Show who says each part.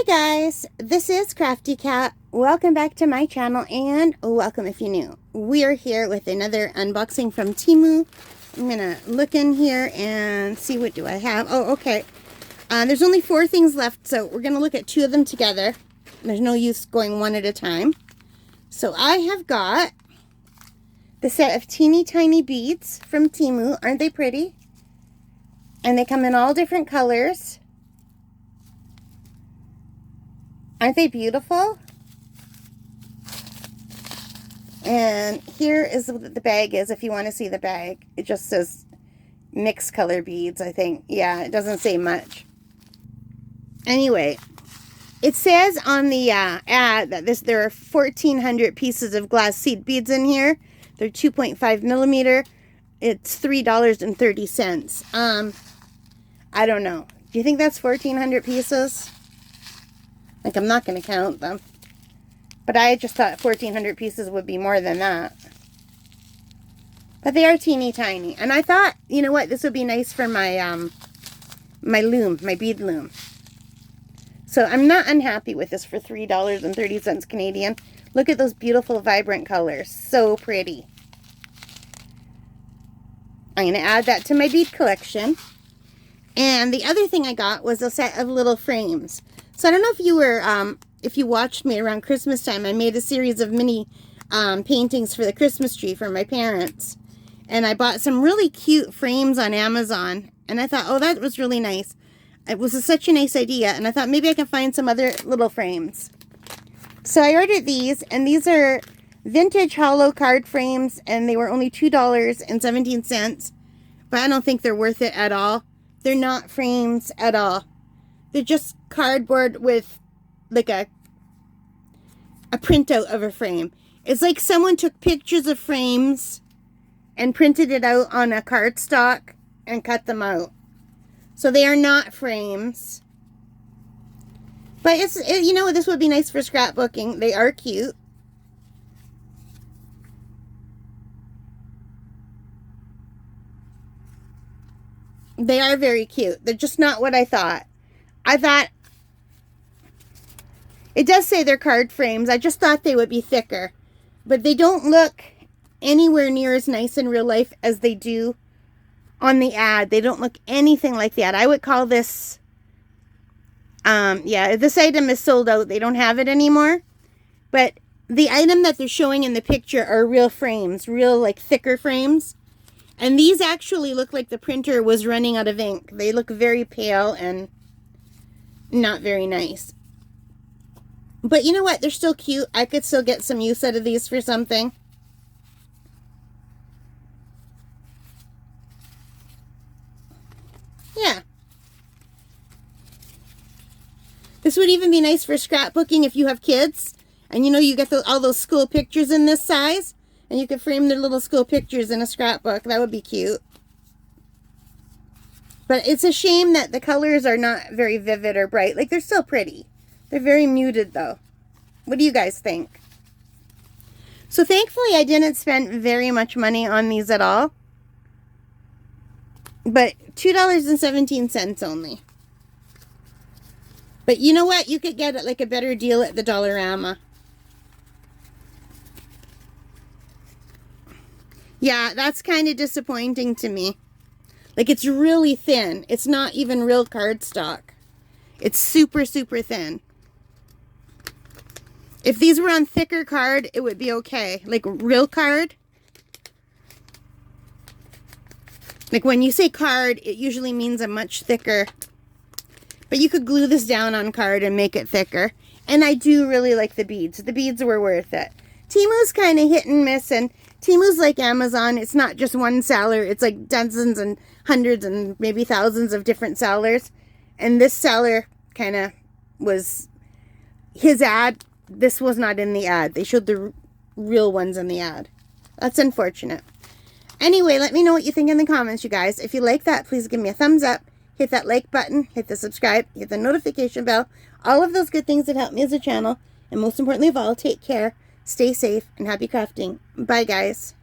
Speaker 1: Hi guys, this is Crafty Cat. Welcome back to my channel and welcome if you're new. We are here with another unboxing from Temu. I'm gonna look in here and see what do I have. Oh, okay. There's only 4 things left, so we're gonna look at 2 of them together. There's no use going one at a time. So I have got the set of teeny tiny beads from Temu. Aren't they pretty? And they come in all different colors. Aren't they beautiful? And here is what the bag is if you want to see the bag. It just says mixed color beads, I think. Yeah, it doesn't say much. Anyway, it says on the ad that there are 1,400 pieces of glass seed beads in here. They're 2.5 millimeter. It's $3.30. I don't know. Do you think that's 1,400 pieces? Like, I'm not going to count them. But I just thought 1,400 pieces would be more than that. But they are teeny tiny. And I thought, you know what, this would be nice for my, my loom, my bead loom. So I'm not unhappy with this for $3.30 Canadian. Look at those beautiful, vibrant colors. So pretty. I'm going to add that to my bead collection. And the other thing I got was a set of little frames. So I don't know if you were, if you watched me around Christmas time, I made a series of mini paintings for the Christmas tree for my parents. And I bought some really cute frames on Amazon. And I thought, oh, that was really nice. It was such a nice idea. And I thought maybe I can find some other little frames. So I ordered these, and these are vintage hollow card frames. And they were only $2.17. But I don't think they're worth it at all. They're not frames at all. They're just cardboard with like a printout of a frame. It's like someone took pictures of frames and printed it out on a cardstock and cut them out. So they are not frames. But you know, this would be nice for scrapbooking. They are cute. They are very cute. They're just not what I thought. I thought, it does say they're card frames. I just thought they would be thicker. But they don't look anywhere near as nice in real life as they do on the ad. They don't look anything like the ad. I would call this, yeah, this item is sold out. They don't have it anymore. But the item that they're showing in the picture are real frames. Real, like, thicker frames. And these actually look like the printer was running out of ink. They look very pale and not very nice. But you know what? They're still cute. I could still get some use out of these for something. Yeah. This would even be nice for scrapbooking if you have kids. And you know, you get all those school pictures in this size. And you could frame their little school pictures in a scrapbook. That would be cute. But it's a shame that the colors are not very vivid or bright. Like, they're still pretty. They're very muted, though. What do you guys think? So, thankfully, I didn't spend very much money on these at all. But $2.17 only. But you know what? You could get it like a better deal at the Dollarama. Yeah, that's kind of disappointing to me. Like, it's really thin. It's not even real cardstock. It's super, super thin. If these were on thicker card, it would be okay. Like, real card. Like, when you say card, it usually means a much thicker. But you could glue this down on card and make it thicker. And I do really like the beads. The beads were worth it. Temu's kind of hit and miss, and Temu's like Amazon. It's not just one seller. It's like dozens and hundreds and maybe thousands of different sellers. And this seller kind of was, his ad, this was not in the ad. They showed the real ones in the ad. That's unfortunate. Anyway, let me know what you think in the comments, you guys. If you like that, please give me a thumbs up. Hit that like button. Hit the subscribe. Hit the notification bell. All of those good things that help me as a channel. And most importantly of all, take care. Stay safe and happy crafting. Bye, guys.